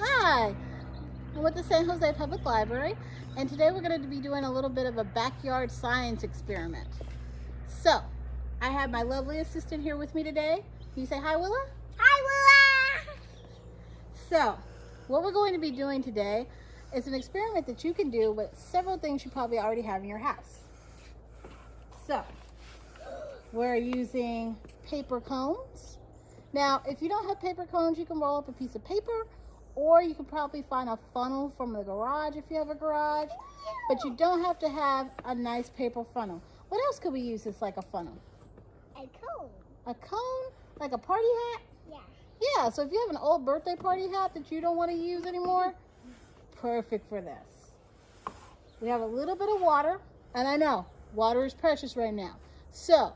Hi, I'm with the San Jose Public Library, and today we're going to be doing a little bit of a backyard science experiment. So, I have my lovely assistant here with me today. Can you say hi, Willa? Hi, Willa! So, what we're going to be doing today is an experiment that you can do with several things you probably already have in your house. So, we're using paper cones. Now, if you don't have paper cones, you can roll up a piece of paper, or you can probably find a funnel from the garage if you have a garage, but you don't have to have a nice paper funnel. What else could we use that's like a funnel? A cone. A cone? Like a party hat? Yeah. Yeah, so if you have an old birthday party hat that you don't want to use anymore, perfect for this. We have a little bit of water, and I know, water is precious right now. So,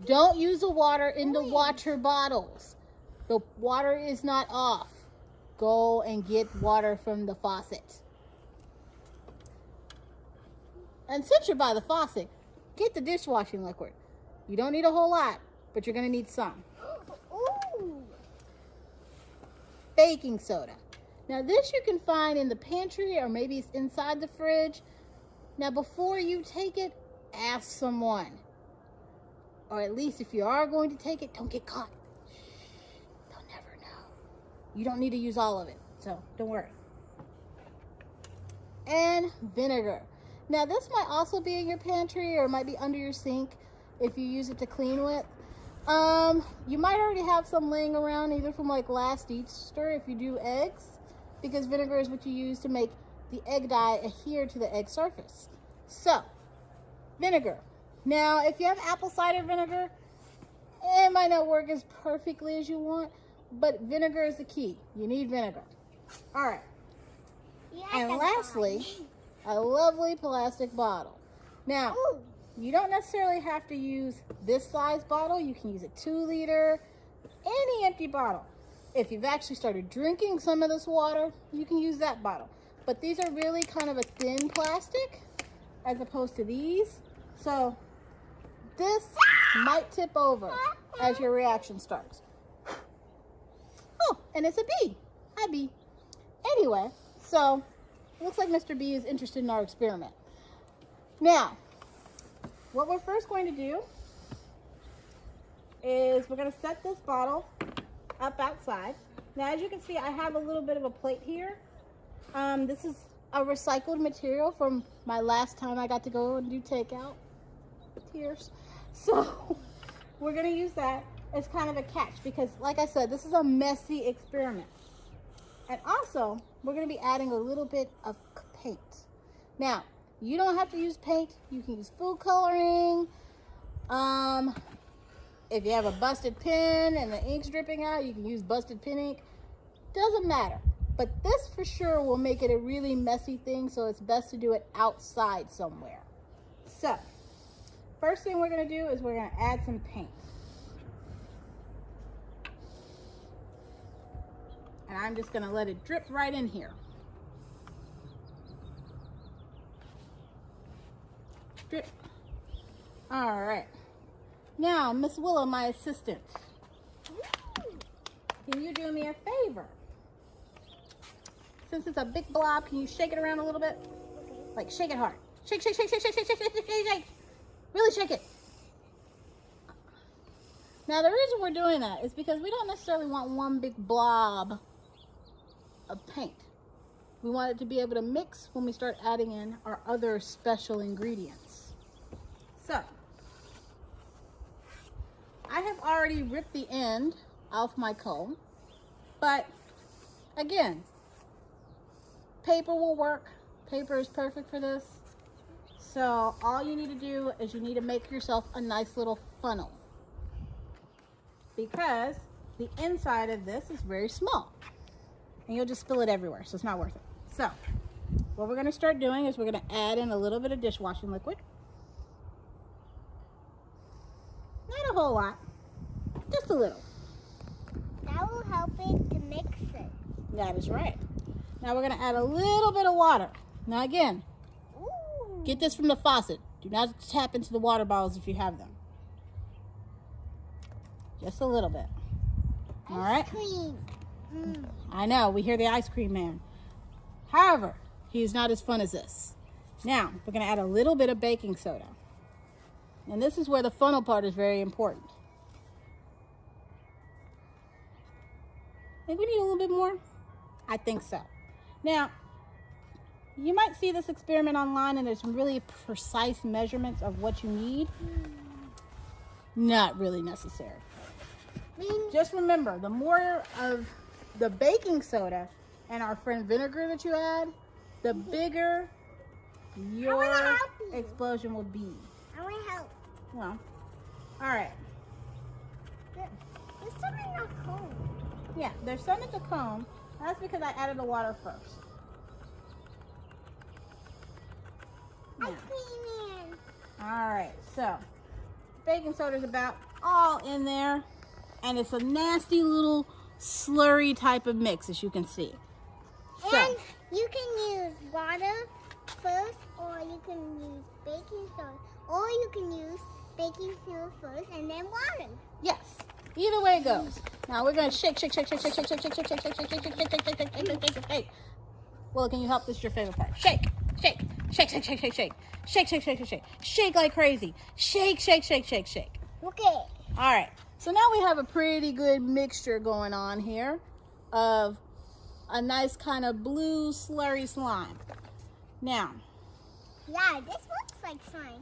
don't use the water in the water bottles. The water is not off. Go and get water from the faucet. And since you're by the faucet, get the dishwashing liquid. You don't need a whole lot, but you're going to need some. Ooh. Baking soda. Now this you can find in the pantry, or maybe it's inside the fridge. Now before you take it, ask someone. Or at least if you are going to take it, don't get caught. They'll never know. You don't need to use all of it, so don't worry. And vinegar. Now this might also be in your pantry, or it might be under your sink if you use it to clean with. You might already have some laying around, either from like last Easter if you do eggs, because vinegar is what you use to make the egg dye adhere to the egg surface. So, vinegar. Now, if you have apple cider vinegar, it might not work as perfectly as you want, but vinegar is the key. You need vinegar. All right. Yeah, And lastly, a lovely plastic bottle. Now, you don't necessarily have to use this size bottle. You can use a 2-liter, any empty bottle. If you've actually started drinking some of this water, you can use that bottle. But these are really kind of a thin plastic as opposed to these. So this might tip over as your reaction starts. Oh, and it's a bee. Hi, bee. Anyway, so it looks like Mr. B is interested in our experiment. Now, what we're first going to do is we're going to set this bottle up outside. Now, as you can see, I have a little bit of a plate here. This is a recycled material from my last time I got to go and do takeout. Tears. So we're going to use that as kind of a catch because, like I said, this is a messy experiment. And also, we're going to be adding a little bit of paint. Now, you don't have to use paint. You can use food coloring. If you have a busted pen and the ink's dripping out, you can use busted pen ink. Doesn't matter. But this for sure will make it a really messy thing, so it's best to do it outside somewhere. So, first thing we're going to do is we're going to add some paint. And I'm just going to let it drip right in here. Drip. All right. Now, Miss Willa, my assistant, can you do me a favor? Since it's a big blob, can you shake it around a little bit? Like, shake it hard. Shake, shake, shake, shake, shake, shake, shake, shake, shake, shake. Really shake it. Now, the reason we're doing that is because we don't necessarily want one big blob of paint. We want it to be able to mix when we start adding in our other special ingredients. So, I have already ripped the end off my cone, but again, paper will work. Paper is perfect for this. So all you need to do is you need to make yourself a nice little funnel, because the inside of this is very small and you'll just spill it everywhere, so it's not worth it. So what we're going to start doing is we're going to add in a little bit of dishwashing liquid. Not a whole lot, just a little. That will help it to mix it. That is right. Now we're going to add a little bit of water. Now again, get this from the faucet. Do not tap into the water bottles if you have them. Just a little bit. All right. Cream. I know, we hear the ice cream man. However, he's not as fun as this. Now, we're going to add a little bit of baking soda. And this is where the funnel part is very important. Think we need a little bit more? I think so. Now, you might see this experiment online and there's some really precise measurements of what you need. Not really necessary. Just remember, the more of the baking soda and our friend vinegar that you add, the bigger your explosion will be. I want to help. Well, all right. There's something not cold. Yeah, there's some at the comb. That's because I added the water first. Ice cream man. All right, so baking soda is about all in there, and it's a nasty little slurry type of mix, as you can see. So, And you can use water first, or you can use baking soda, or you can use baking soda first and then water. yes, either way it goes. Now we're gonna shake, shake, shake, shake, shake, shake, shake, shake, shake, shake, shake, shake, shake, shake, shake, shake, shake, shake, shake, shake. Well, can you help? This is your favorite part. Shake, shake, shake, shake, shake, shake, shake, shake, shake, shake, shake, shake, shake like crazy. Shake, shake, shake, shake, shake. Okay. All right. So now we have a pretty good mixture going on here of a nice kind of blue slurry slime. Now, Yeah, this looks like slime.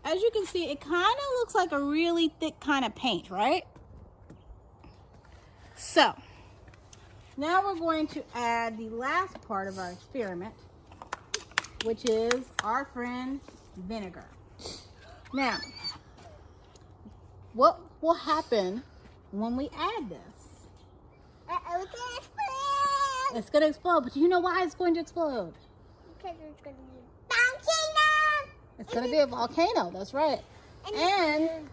as you can see, it kind of looks like a really thick kind of paint, right? So, now we're going to add the last part of our experiment, which is our friend vinegar. Now, what will happen when we add this? Uh-oh, it's gonna explode! It's going to explode, but do you know why it's going to explode? Because it's gonna be volcano! It's going to be a volcano, that's right. And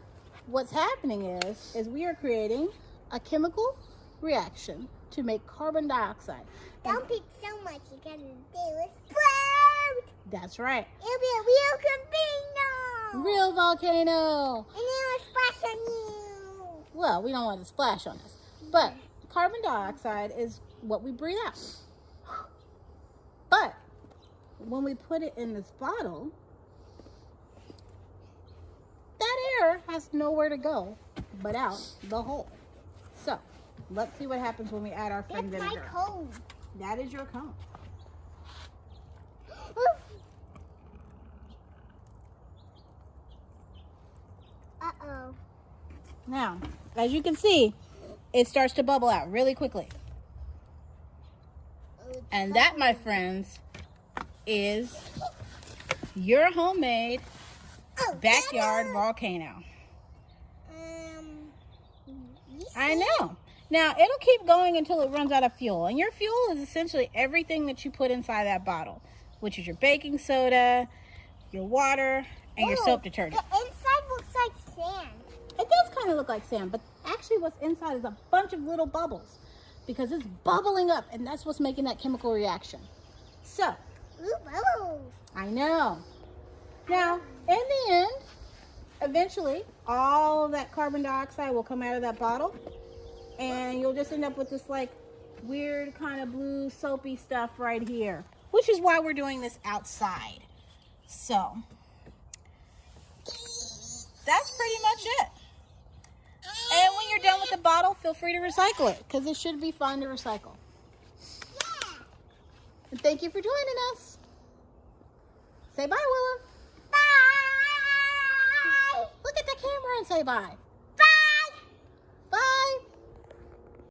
what's happening is we are creating a chemical reaction to make carbon dioxide. Don't pick so much because they will explode! That's right. It'll be a real volcano! Real volcano. And it will splash on you! Well, we don't want it to splash on us. But carbon dioxide is what we breathe out. But when we put it in this bottle, that air has nowhere to go but out the hole. So, let's see what happens when we add our friend That's my vinegar. cone. That is your cone. Uh-oh. Now, as you can see, it starts to bubble out really quickly. And that, my friends, is your homemade backyard volcano. I know. Now, it'll keep going until it runs out of fuel. And your fuel is essentially everything that you put inside that bottle, which is your baking soda, your water, and your soap detergent. The inside looks like sand. It does kind of look like sand, but actually what's inside is a bunch of little bubbles because it's bubbling up, and that's what's making that chemical reaction. So, Ooh, bubbles. I know. Now, in the end, eventually, all of that carbon dioxide will come out of that bottle, and you'll just end up with this like weird kind of blue soapy stuff right here, which is why we're doing this outside. So, that's pretty much it. And when you're done with the bottle, feel free to recycle it because it should be fun to recycle. Yeah. And thank you for joining us. Say bye, Willa. Bye. Look at the camera and say bye.